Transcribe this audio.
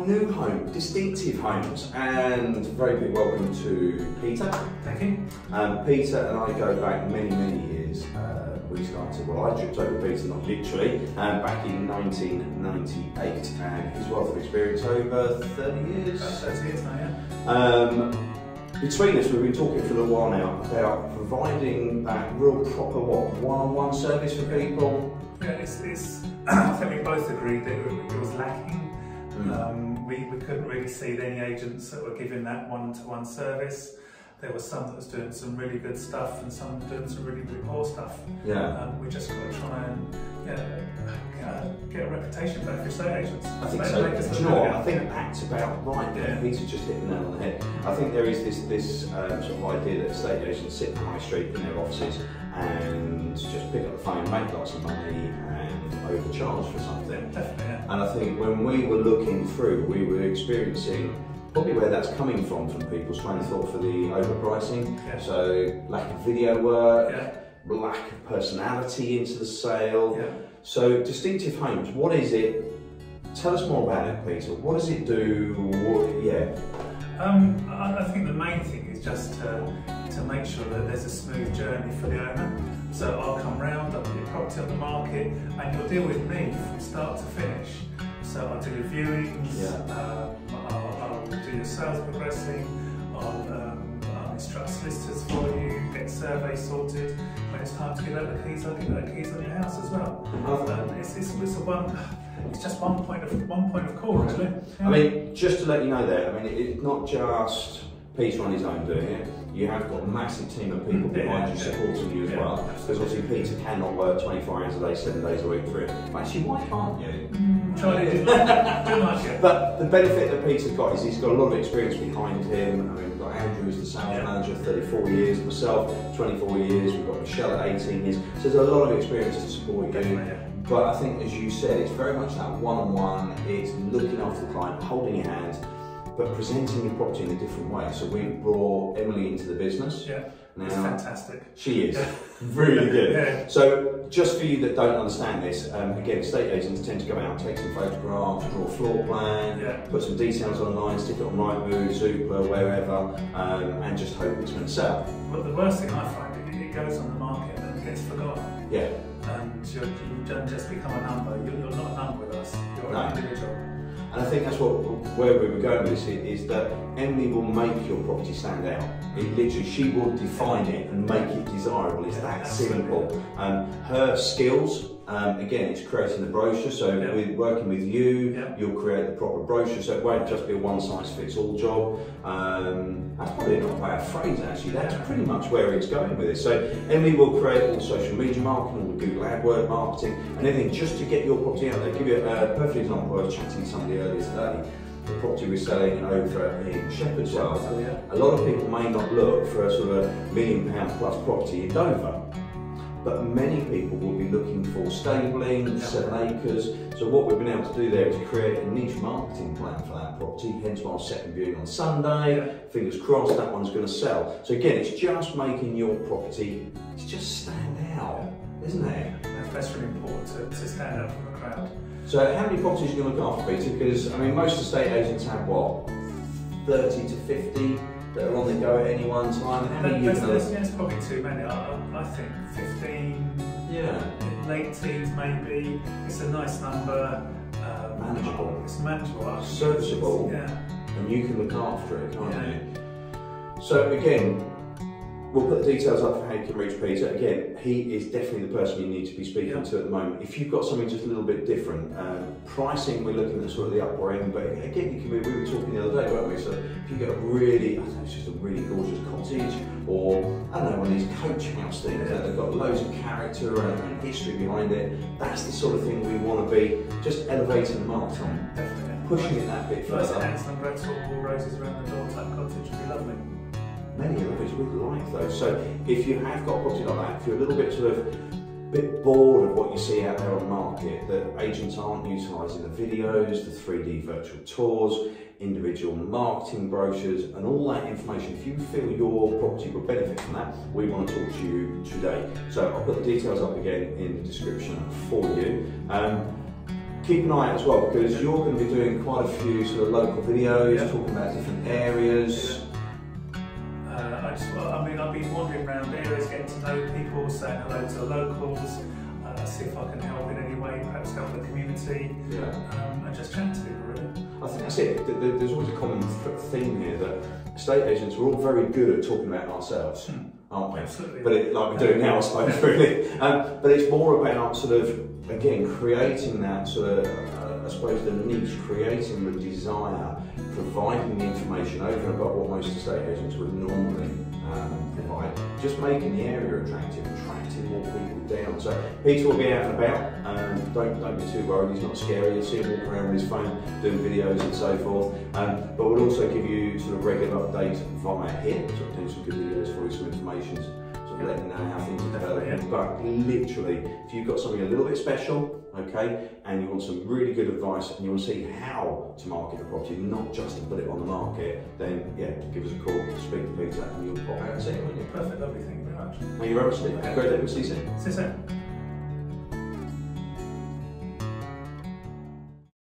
new home, Distinctive Homes, and very big welcome to Peter. Thank you. Peter and I go back many, many years. We started, well, I tripped over Peter, not literally, back in 1998, and his wealth of experience over 30 years. About 30 years now, yeah. Between us, we've been talking for a little while now about providing that real proper, one-on-one service for people. Yeah, I think we both agreed that it was lacking. We couldn't really see any agents that were giving that one-to-one service. There were some that was doing some really good stuff and some doing some really, really poor stuff. Yeah. We just got to try and get a reputation back for estate agents. I think so. Do you know what? I think that's about right there. Peter just hit the nail on the head. I think there is this sort of idea that estate agents sit in the high street in their offices and just pick up the phone, make lots of money and overcharge for something. Definitely, yeah. And I think when we were looking through, we were experiencing probably where that's coming from people's train of thought for the overpricing. Yeah. So lack of video work, yeah. lack of personality into the sale. Yeah. So Distinctive Homes, what is it? Tell us more about it, Peter. What does it do? I think the main thing is just to make sure that there's a smooth journey for the owner. So I'll come round, I'll put your property on the market, and you'll deal with me from start to finish. So I'll do your viewings, I'll do your sales progressing, I'll instruct solicitors for you, get surveys sorted. When it's time to give out the keys, I'll give out the keys on your house as well. It's just one point of call, really. Yeah. I mean, just to let you know there, I mean, it's not just Peter on his own doing it. You have got a massive team of people behind you supporting you as well. Because obviously Peter cannot work 24 hours a day, 7 days a week for it. Actually, why can't you? Try to do like it. But the benefit that Peter's got is he's got a lot of experience behind him. I mean, we've got Andrew as the sales manager, 34 years, myself, 24 years, we've got Michelle at 18 years. So there's a lot of experience to support you. But I think, as you said, it's very much that one-on-one, it's looking after the client, holding your hand, but presenting your property in a different way. So we've brought Emily into the business. Yeah, now, it's fantastic. She is, really good. Yeah. So just for you that don't understand this, again, estate agents tend to go out, take some photographs, draw a floor plan, put some details online, stick it on Rightmove, Zoopla, wherever, and just hope it's going to sell. But the worst thing I find is it goes on the market and it gets forgotten. Yeah. And you don't just become a number. You're not a number with us. You're an individual. And I think that's where we were going with this, is that Emily will make your property stand out. It literally, she will define it and make it desirable. It's that simple. Her skills, again, it's creating the brochure. So with working with you, you'll create the proper brochure. So it won't just be a one-size-fits-all job. That's probably not a bad phrase, actually. That's pretty much where it's going with it. So Emily will create all the social media marketing, all the Google AdWords marketing, and everything just to get your property out there. Give you a perfect example. I was chatting to somebody earlier today. The property we're selling over in Shepherd's Well. A lot of people may not look for a sort of £1 million plus property in Dover, but many people will be looking for stabling, 7 acres. So what we've been able to do there is create a niche marketing plan for that property, hence why I'll set and viewing on Sunday. Fingers crossed that one's going to sell. So again, it's just making your property, it's just stand out, isn't it? That's really important to stand out from the crowd. So how many properties are you going to look after, Peter? Because I mean, most estate agents have what, 30 to 50 that are on the go at any one time. How many There's probably too many. I think 15. Yeah. Late teens maybe. It's a nice number. Manageable. It's manageable. Serviceable. Yeah. And you can look after it, can't you? So again, we'll put the details up for how you can reach Peter. Again, he is definitely the person you need to be speaking to at the moment. If you've got something just a little bit different, pricing, we're looking at sort of the upper end, but again, we were talking the other day, weren't we? So if you get a really, I don't know, it's just a really gorgeous cottage, or I don't know, one of these coach house things that they've got loads of character and history behind it, that's the sort of thing we want to be, just elevating the market on, pushing it that bit further. Nice and red roses around the door type cottage would be lovely. Many of those we like those. So if you have got a property like that, if you're a little bit bored of what you see out there on the market, that agents aren't utilising the videos, the 3D virtual tours, individual marketing brochures and all that information, if you feel your property will benefit from that, we want to talk to you today. So I'll put the details up again in the description for you. keep an eye out as well, because you're going to be doing quite a few sort of local videos, talking about different areas. I've been wandering around areas, getting to know people, saying hello to the locals, see if I can help in any way, perhaps help the community, and just chat to people, really. I think that's it. There's always a common theme here that estate agents, we're all very good at talking about ourselves, aren't we? Absolutely. But like we're doing now, I suppose, really. But it's more about sort of, again, creating that sort of, I suppose, the niche, creating the desire, providing the information over and above what most estate agents would normally provide, just making the area attractive, attracting more people down. So Peter will be out and about. Don't be too worried, he's not scary. You'll see him walking around with his phone doing videos and so forth. But we'll also give you sort of regular updates via here, sort of doing some good videos for you, some information, sort of letting you know how things are developing. But literally, if you've got something a little bit special, okay, and you want some really good advice and you want to see how to market a property, not just to put it on the market, then yeah, give us a call, speak to Peter, and you'll pop out and see him, won't you? Perfect, lovely, thank you very much. Thank you very much, Steve. Have a great day, we'll see you soon. See you soon.